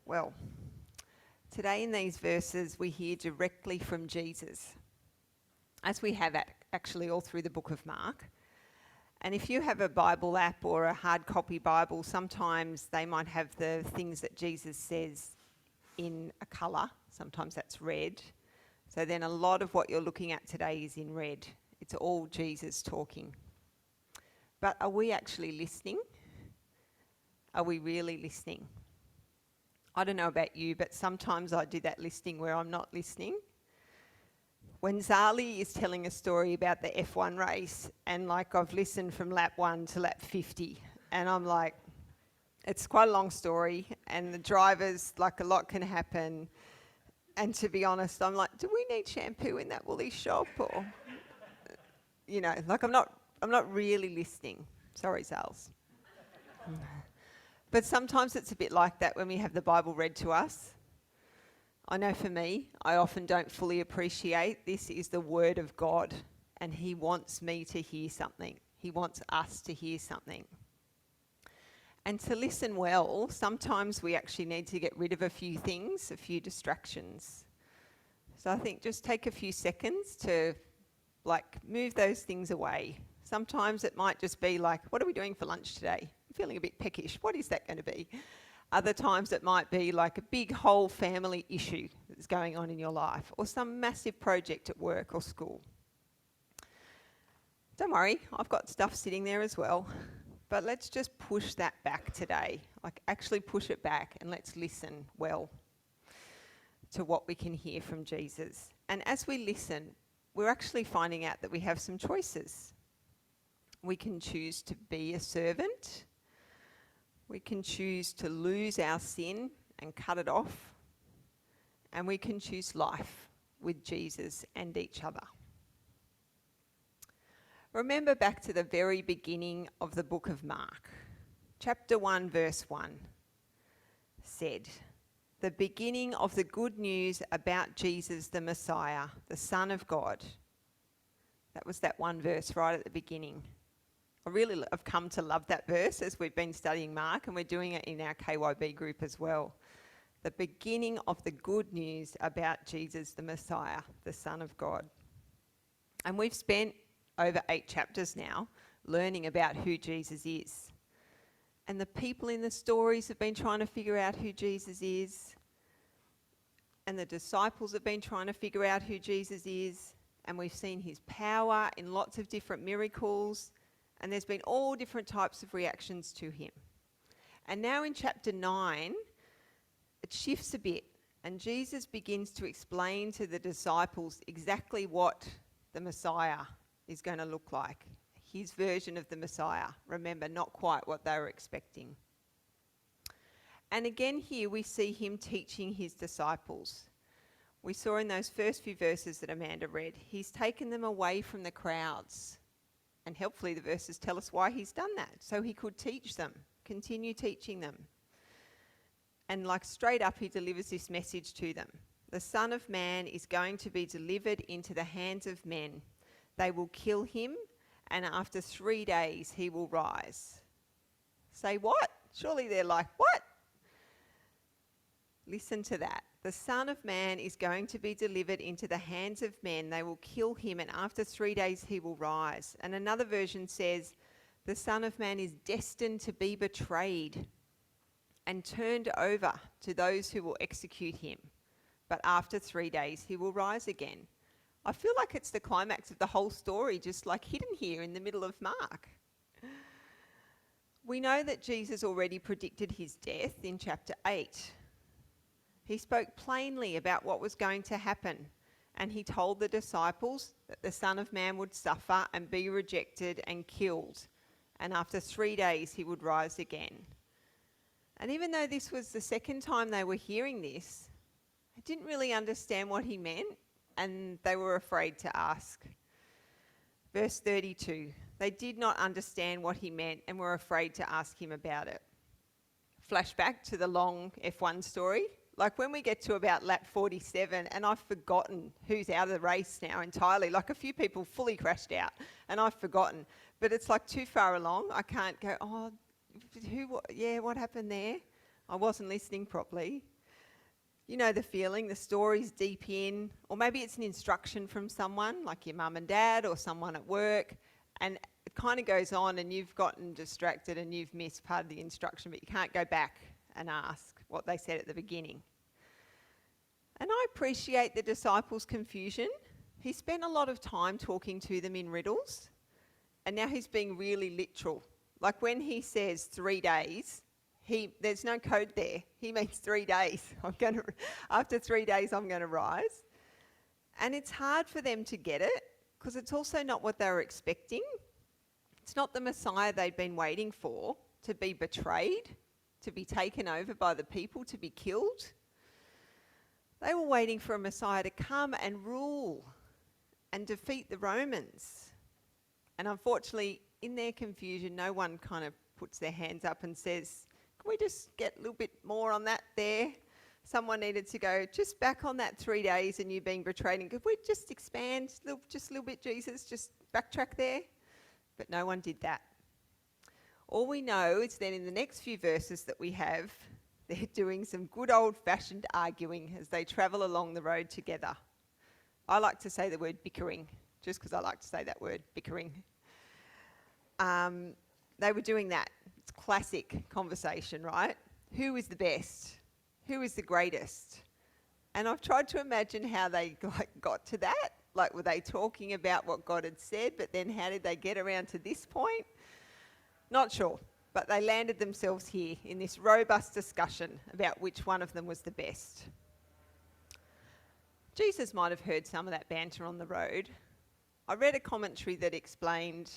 Well, today in these verses we hear directly from Jesus, as we have actually all through the book of Mark. And if you have a Bible app or a hard copy Bible, sometimes they might have the things that Jesus says in a colour. Sometimes that's red. So then a lot of what you're looking at today is in red. It's all Jesus talking. But are we actually listening? Are we really listening? I don't know about you, but sometimes I do that listening where I'm not listening. When Zali is telling a story about the F1 race, and like I've listened from lap 1 to lap 50, and I'm like, it's quite a long story, and the drivers, like a lot can happen. And to be honest, I'm like, do we need shampoo in that woolly shop? Or, you know, like I'm not really listening. Sorry, Zals. But sometimes it's a bit like that when we have the Bible read to us. I know for me, I often don't fully appreciate this is the Word of God, and He wants me to hear something. He wants us to hear something. And to listen well, sometimes we actually need to get rid of a few things, a few distractions. So I think just take a few seconds to move those things away. Sometimes it might just be like, what are we doing for lunch today? I'm feeling a bit peckish. What is that going to be? Other times it might be like a big whole family issue that's going on in your life, or some massive project at work or school. Don't worry, I've got stuff sitting there as well. But let's just push that back today. Actually push it back and let's listen well to what we can hear from Jesus. And as we listen, we're actually finding out that we have some choices. We can choose to be a servant. We can choose to lose our sin and cut it off. And we can choose life with Jesus and each other. Remember back to the very beginning of the book of Mark. Chapter 1, verse 1 said, the beginning of the good news about Jesus the Messiah, the Son of God. That was that one verse right at the beginning. I really have come to love that verse as we've been studying Mark, and we're doing it in our KYB group as well. The beginning of the good news about Jesus the Messiah, the Son of God. And we've spent over 8 chapters now learning about who Jesus is. And the people in the stories have been trying to figure out who Jesus is. And the disciples have been trying to figure out who Jesus is. And we've seen his power in lots of different miracles. And there's been all different types of reactions to him. And now in chapter 9, it shifts a bit. And Jesus begins to explain to the disciples exactly what the Messiah is going to look like. His version of the Messiah. Remember, not quite what they were expecting. And again here we see him teaching his disciples. We saw in those first few verses that Amanda read, he's taken them away from the crowds. And helpfully the verses tell us why he's done that. So he could teach them, continue teaching them. And straight up he delivers this message to them. The Son of Man is going to be delivered into the hands of men. They will kill him, and after 3 days he will rise. Say what? Surely they're like, what? Listen to that. The Son of Man is going to be delivered into the hands of men. They will kill him, and after 3 days he will rise. And another version says, the Son of Man is destined to be betrayed and turned over to those who will execute him. But after 3 days he will rise again. I feel like it's the climax of the whole story, just hidden here in the middle of Mark. We know that Jesus already predicted his death in chapter 8. He spoke plainly about what was going to happen, and he told the disciples that the Son of Man would suffer and be rejected and killed, and after 3 days he would rise again. And even though this was the second time they were hearing this, they didn't really understand what he meant, and they were afraid to ask. Verse 32, they did not understand what he meant and were afraid to ask him about it. Flashback to the long F1 story. When we get to about lap 47, and I've forgotten who's out of the race now entirely. A few people fully crashed out, and I've forgotten. But it's too far along. I can't go, what happened there? I wasn't listening properly. You know the feeling, the story's deep in, or maybe it's an instruction from someone, like your mum and dad or someone at work, and it kind of goes on and you've gotten distracted and you've missed part of the instruction, but you can't go back and ask what they said at the beginning. And I appreciate the disciples' confusion. He spent a lot of time talking to them in riddles, and now he's being really literal. Like when he says 3 days, there's no code there. He means 3 days. After 3 days, I'm going to rise. And it's hard for them to get it because it's also not what they were expecting. It's not the Messiah they'd been waiting for, to be betrayed, to be taken over by the people, to be killed. They were waiting for a Messiah to come and rule and defeat the Romans. And unfortunately, in their confusion, no one kind of puts their hands up and says, can we just get a little bit more on that there? Someone needed to go, just back on that 3 days and you being betrayed. And could we just expand just a little bit, Jesus? Just backtrack there? But no one did that. All we know is that in the next few verses that we have, they're doing some good old-fashioned arguing as they travel along the road together. I like to say the word bickering, just because I like to say that word, bickering. They were doing that. It's classic conversation, right? Who is the best? Who is the greatest? And I've tried to imagine how they got to that. Like, were they talking about what God had said, but then how did they get around to this point? Not sure, but they landed themselves here in this robust discussion about which one of them was the best. Jesus might have heard some of that banter on the road. I read a commentary that explained,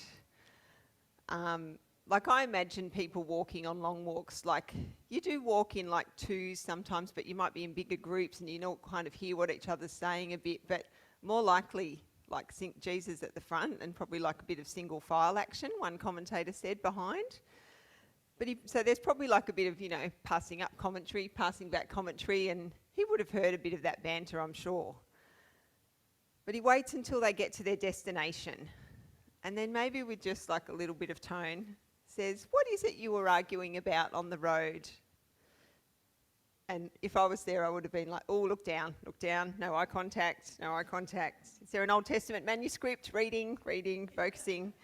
I imagine people walking on long walks, like you do walk in like twos sometimes, but you might be in bigger groups and you don't kind of hear what each other's saying a bit, but more likely like Jesus at the front and probably like a bit of single file action, one commentator said, behind. But so there's probably like a bit of, passing up commentary, passing back commentary, and he would have heard a bit of that banter, I'm sure. But he waits until they get to their destination. And then maybe with just like a little bit of tone, says, what is it you were arguing about on the road? And if I was there, I would have been like, oh, look down, no eye contact, no eye contact. Is there an Old Testament manuscript? Reading, focusing,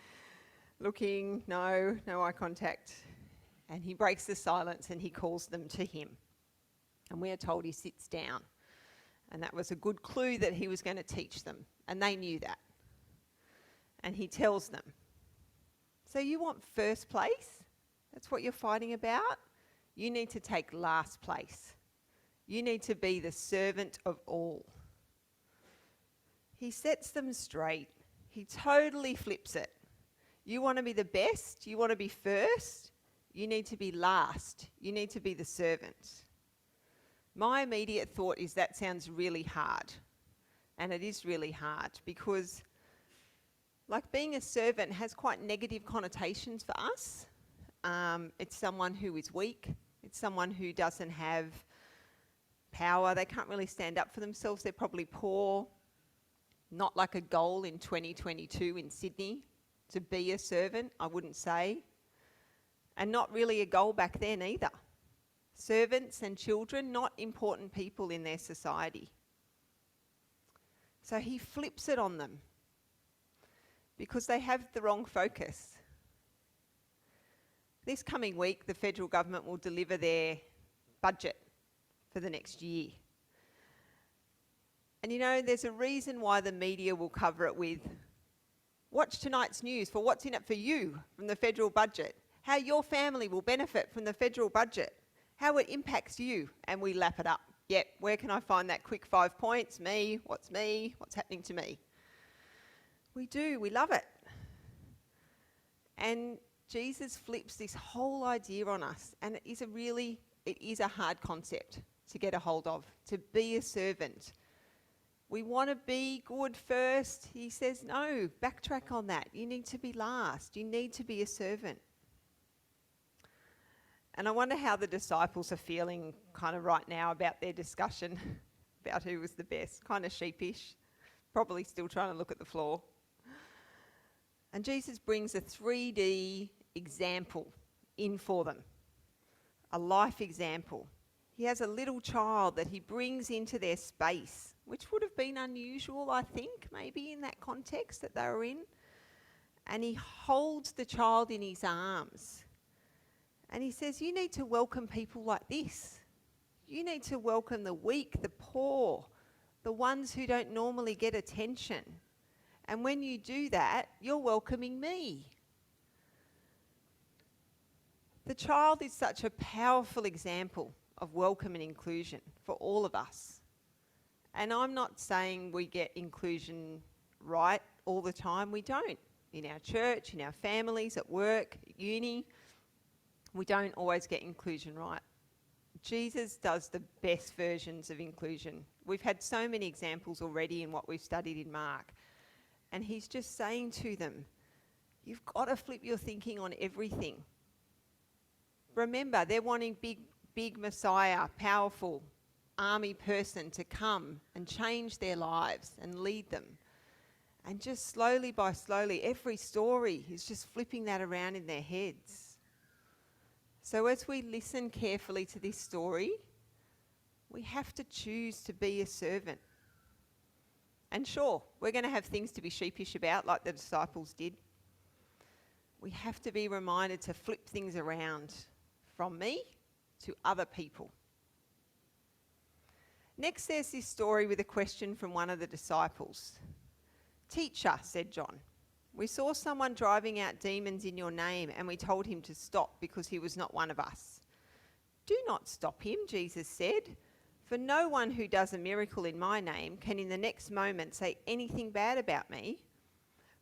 looking, no eye contact. And he breaks the silence and he calls them to him. And we are told he sits down. And that was a good clue that he was going to teach them. And they knew that. And he tells them, so you want first place? That's what you're fighting about? You need to take last place. You need to be the servant of all. He sets them straight. He totally flips it. You want to be the best? You want to be first? You need to be last. You need to be the servant. My immediate thought is that sounds really hard. And it is really hard because like being a servant has quite negative connotations for us. It's someone who is weak. It's someone who doesn't have power. They can't really stand up for themselves. They're probably poor. Not like a goal in 2022 in Sydney to be a servant, I wouldn't say. And not really a goal back then either. Servants and children, not important people in their society. So he flips it on them because they have the wrong focus. This coming week, the federal government will deliver their budget for the next year. And there's a reason why the media will cover it with, watch tonight's news for what's in it for you from the federal budget, how your family will benefit from the federal budget, how it impacts you, and we lap it up. Yep, where can I find that quick 5 points? Me, what's happening to me? We do, we love it. And Jesus flips this whole idea on us, and it is a hard concept to get a hold of, to be a servant. We want to be good first. He says, no, backtrack on that. You need to be last. You need to be a servant. And I wonder how the disciples are feeling kind of right now about their discussion about who was the best. Kind of sheepish, probably still trying to look at the floor. And Jesus brings a 3D example in for them, a life example. He has a little child that he brings into their space, which would have been unusual, I think, maybe in that context that they were in. And he holds the child in his arms. And he says, you need to welcome people like this. You need to welcome the weak, the poor, the ones who don't normally get attention. And when you do that, you're welcoming me. The child is such a powerful example of welcome and inclusion for all of us. And I'm not saying we get inclusion right all the time. We don't. In our church, in our families, at work, at uni, we don't always get inclusion right. Jesus does the best versions of inclusion. We've had so many examples already in what we've studied in Mark. And he's just saying to them, you've got to flip your thinking on everything. Remember, they're wanting big Messiah, powerful army person to come and change their lives and lead them. And just slowly by slowly, every story is just flipping that around in their heads. So as we listen carefully to this story, we have to choose to be a servant. And sure, we're going to have things to be sheepish about, like the disciples did. We have to be reminded to flip things around from me to other people. Next, there's this story with a question from one of the disciples. Teacher, said John, we saw someone driving out demons in your name, and we told him to stop because he was not one of us. Do not stop him, Jesus said, for no one who does a miracle in my name can in the next moment say anything bad about me.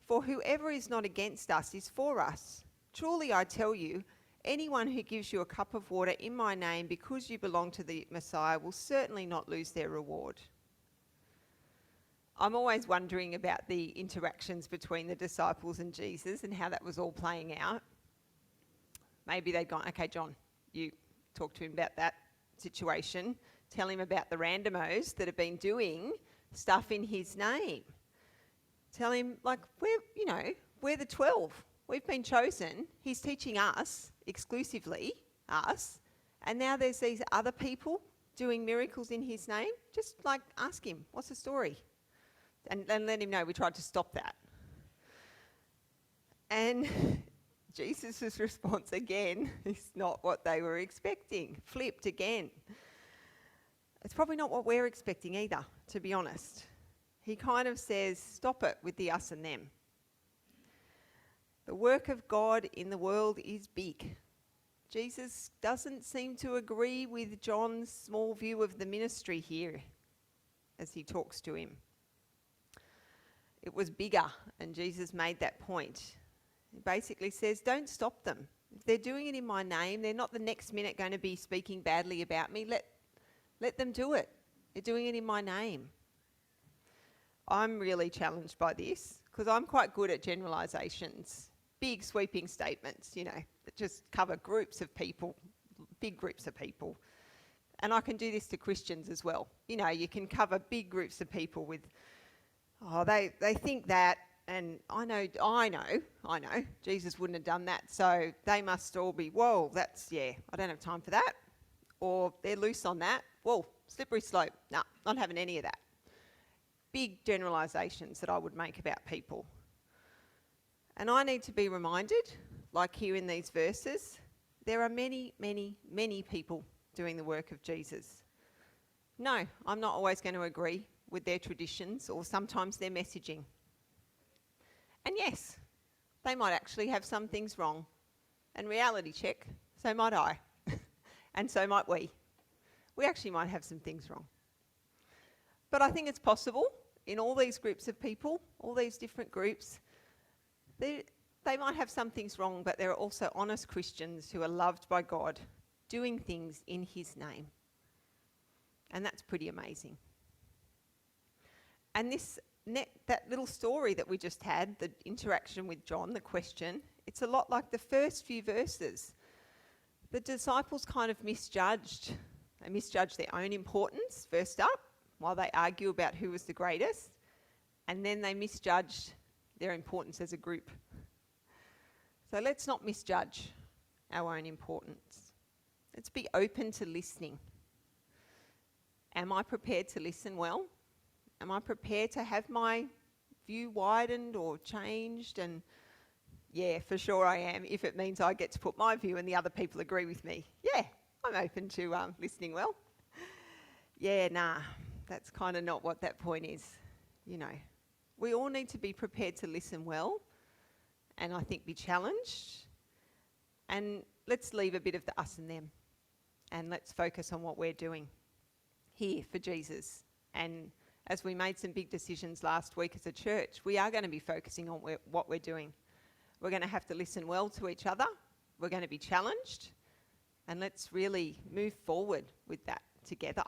For whoever is not against us is for us. Truly I tell you, anyone who gives you a cup of water in my name because you belong to the Messiah will certainly not lose their reward. I'm always wondering about the interactions between the disciples and Jesus and how that was all playing out. Maybe they'd gone, okay, John, you talk to him about that situation. Tell him about the randomos that have been doing stuff in his name. Tell him, like, we're the 12. We've been chosen. He's teaching us, exclusively us. And now there's these other people doing miracles in his name. Just, ask him, what's the story? And let him know we tried to stop that. And Jesus' response again is not what they were expecting. Flipped again. It's probably not what we're expecting either, to be honest. He kind of says, stop it with the us and them. The work of God in the world is big. Jesus doesn't seem to agree with John's small view of the ministry here as he talks to him. It was bigger, and Jesus made that point. He basically says, don't stop them. If they're doing it in my name, they're not the next minute going to be speaking badly about me. Let them do it. They're doing it in my name. I'm really challenged by this because I'm quite good at generalisations, big sweeping statements, that just cover groups of people, big groups of people. And I can do this to Christians as well. You can cover big groups of people with, they think that, and I know, Jesus wouldn't have done that, so they must all be, I don't have time for that. Or they're loose on that. Whoa, slippery slope. No, not having any of that. Big generalisations that I would make about people. And I need to be reminded, like here in these verses, there are many, many, many people doing the work of Jesus. No, I'm not always going to agree with their traditions or sometimes their messaging. And yes, they might actually have some things wrong. And reality check, so might I. And so might we. We actually might have some things wrong. But I think it's possible in all these groups of people, all these different groups, they might have some things wrong, but there are also honest Christians who are loved by God, doing things in his name. And that's pretty amazing. And that little story that we just had, the interaction with John, the question, it's a lot like the first few verses. The disciples kind of misjudged. They misjudged their own importance, first up, while they argue about who was the greatest. And then they misjudged their importance as a group. So let's not misjudge our own importance. Let's be open to listening Am I prepared to listen well? Am I prepared to have my view widened or changed? And yeah, for sure I am, if it means I get to put my view and the other people agree with me. Yeah, I'm open to listening well. Yeah, that's kind of not what that point is. You know, we all need to be prepared to listen well and I think be challenged. And let's leave a bit of the us and them and let's focus on what we're doing here for Jesus. And as we made some big decisions last week as a church, we are going to be focusing on what we're doing. We're going to have to listen well to each other. We're going to be challenged. And let's really move forward with that together.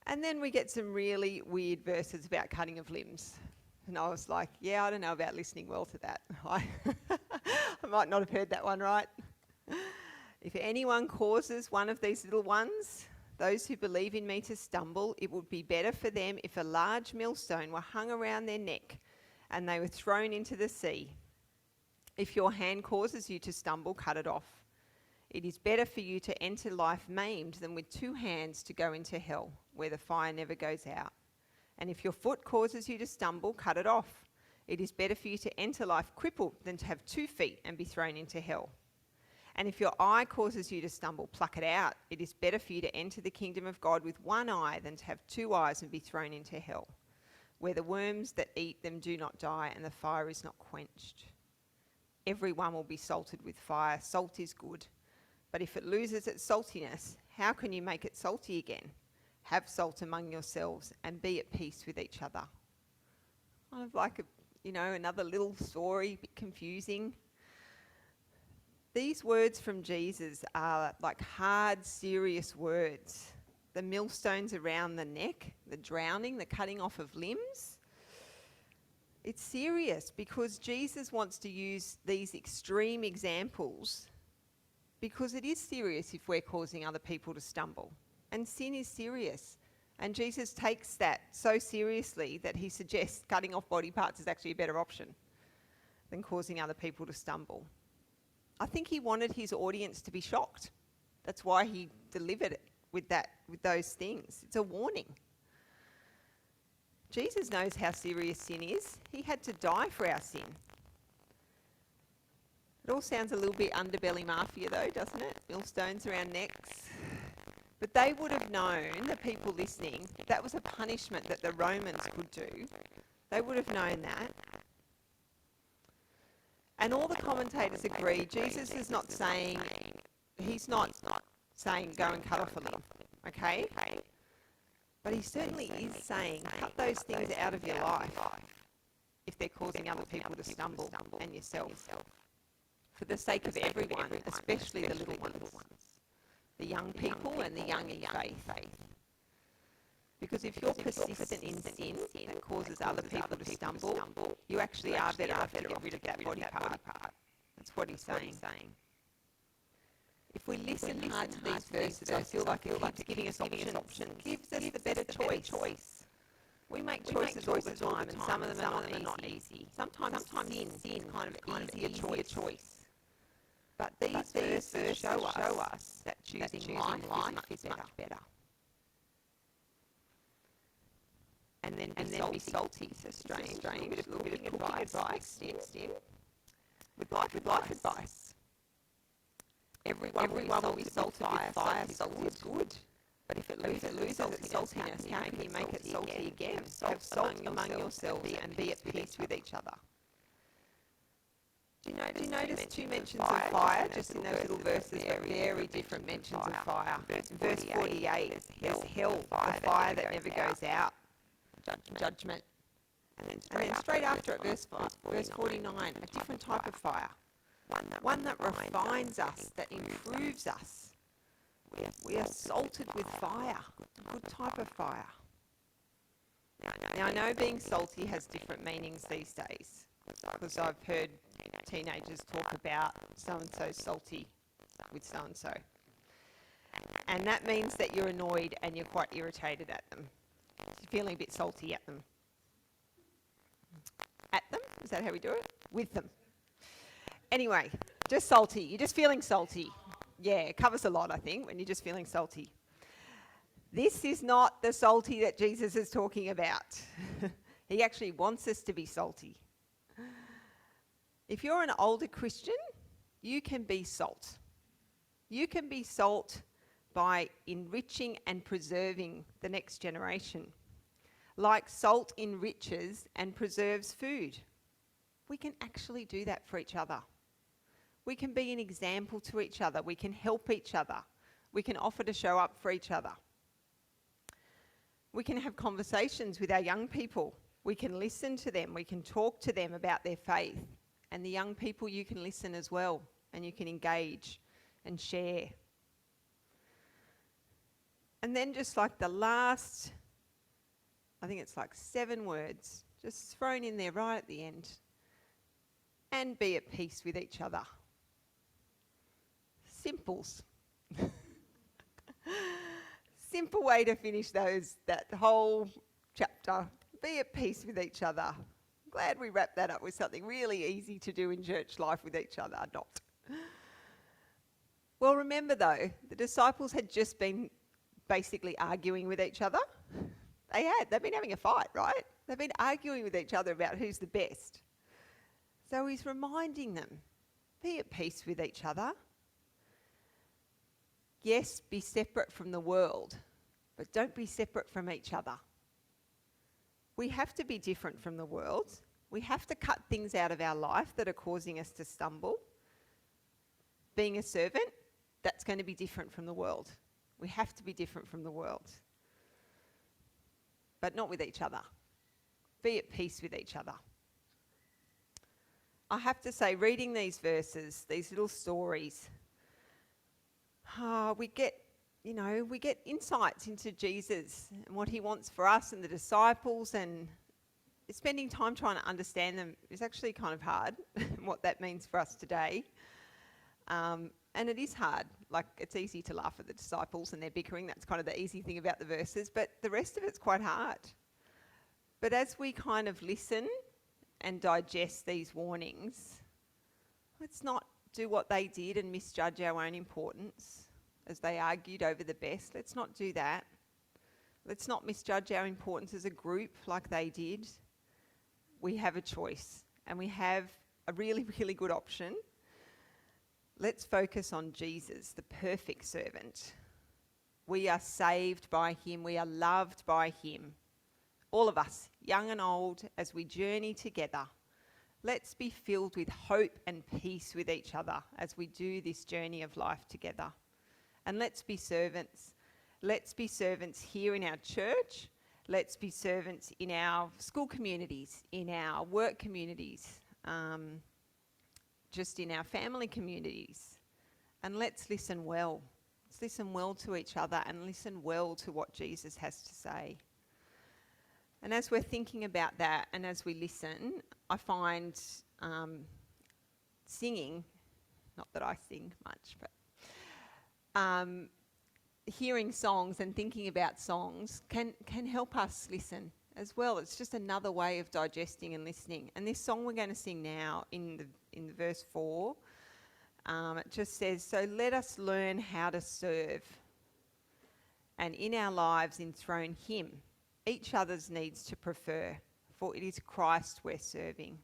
And then we get some really weird verses about cutting of limbs. And I was like, yeah, I don't know about listening well to that. I might not have heard that one right. If anyone causes one of these little ones, those who believe in me, to stumble, it would be better for them if a large millstone were hung around their neck and they were thrown into the sea. If your hand causes you to stumble, cut it off. It is better for you to enter life maimed than with 2 hands to go into hell, where the fire never goes out. And if your foot causes you to stumble, cut it off. It is better for you to enter life crippled than to have 2 feet and be thrown into hell. And if your eye causes you to stumble, pluck it out. It is better for you to enter the kingdom of God with 1 eye than to have 2 eyes and be thrown into hell, where the worms that eat them do not die and the fire is not quenched. Everyone will be salted with fire. Salt is good. But if it loses its saltiness, how can you make it salty again? Have salt among yourselves and be at peace with each other. Kind of like another little story, a bit confusing. These words from Jesus are like hard, serious words. The millstones around the neck, the drowning, the cutting off of limbs. It's serious because Jesus wants to use these extreme examples because it is serious if we're causing other people to stumble. And sin is serious. And Jesus takes that so seriously that he suggests cutting off body parts is actually a better option than causing other people to stumble. I think he wanted his audience to be shocked. That's why he delivered it with those things. It's a warning. Jesus knows how serious sin is. He had to die for our sin. It all sounds a little bit underbelly mafia though, doesn't it? Millstones around necks. But they would have known, the people listening, that was a punishment that the Romans could do. They would have known that. And all the commentators agree, Jesus is not saying, he's not saying go and cut off a limb, okay? But he certainly is saying cut those things out of your life if they're causing other people to stumble and yourself. For the sake of everyone, especially the little ones, the young people and the young in faith. Because if you're persistent in sin that causes other people to stumble, you actually are better off to get rid of that body part. That's what he's saying. If we listen hard to these verses, I feel like it keeps giving us options. Gives us the better choice. We make choices all the time, and some of them are not easy. Sometimes sin is kind of easier choice. But these verses show us that choosing life is much better. And then be salty. So strange. A bit of cooking advice. With life advice. Everyone will be salted with fire. Salt is good. But if it loses its saltiness, how can you make it salty again? Have salt among yourselves and be at peace with each other. Do you notice 2 mentions of fire just in those little verses, but very different mentions of fire. Verse 48, there's hell, the fire that never goes out. Judgment. And then straight after it, verse 49, a different type of fire. One that refines us, that improves us. We are salted with fire, a good type of fire. Now I know being salty has different meanings these days, because I've heard teenagers talk about so-and-so salty with so-and-so. And that means that you're annoyed and you're quite irritated at them. You're feeling a bit salty at them. At them? Is that how we do it? With them. Anyway, just salty. You're just feeling salty. Yeah, it covers a lot, I think, when you're just feeling salty. This is not the salty that Jesus is talking about. He actually wants us to be salty. If you're an older Christian, you can be salt. You can be salt by enriching and preserving the next generation. Like salt enriches and preserves food. We can actually do that for each other. We can be an example to each other. We can help each other. We can offer to show up for each other. We can have conversations with our young people. We can listen to them. We can talk to them about their faith. And the young people, you can listen as well. And you can engage and share. And then just like the last, I think it's like 7 words, just thrown in there right at the end. And be at peace with each other. Simples. Simple way to finish that whole chapter. Be at peace with each other. I'm glad we wrapped that up with something really easy to do in church life with each other. Not. Well, remember though, the disciples had just been basically arguing with each other. They've been having a fight, right? They've been arguing with each other about who's the best. So he's reminding them, be at peace with each other. Yes, be separate from the world, but don't be separate from each other. We have to be different from the world. We have to cut things out of our life that are causing us to stumble. Being a servant, that's going to be different from the world. We have to be different from the world. But not with each other. Be at peace with each other. I have to say, reading these verses, these little stories, we get insights into Jesus and what he wants for us and the disciples, and spending time trying to understand them is actually kind of hard, what that means for us today. And it is hard. Like, it's easy to laugh at the disciples and their bickering. That's kind of the easy thing about the verses, but the rest of it's quite hard. But as we kind of listen and digest these warnings, let's not do what they did and misjudge our own importance as they argued over the best. Let's not do that. Let's not misjudge our importance as a group like they did. We have a choice, and we have a really, really good option. Let's focus on Jesus, the perfect servant. We are saved by him. We are loved by him. All of us, young and old, as we journey together, let's be filled with hope and peace with each other as we do this journey of life together. And let's be servants. Let's be servants here in our church. Let's be servants in our school communities, in our work communities, just in our family communities. And let's listen well. Let's listen well to each other and listen well to what Jesus has to say. And as we're thinking about that and as we listen, I find singing, not that I sing much, but hearing songs and thinking about songs can help us listen as well. It's just another way of digesting and listening. And this song we're going to sing now in the verse 4, it just says, so let us learn how to serve and in our lives enthrone him, each other's needs to prefer, for it is Christ we're serving.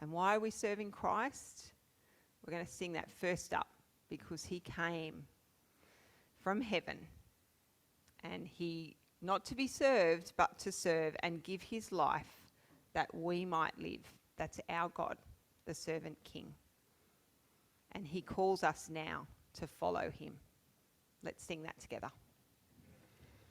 And why are we serving Christ? We're going to sing that first up, because he came from heaven, and he, not to be served, but to serve and give his life that we might live. That's our God, the servant king. And he calls us now to follow him. Let's sing that together.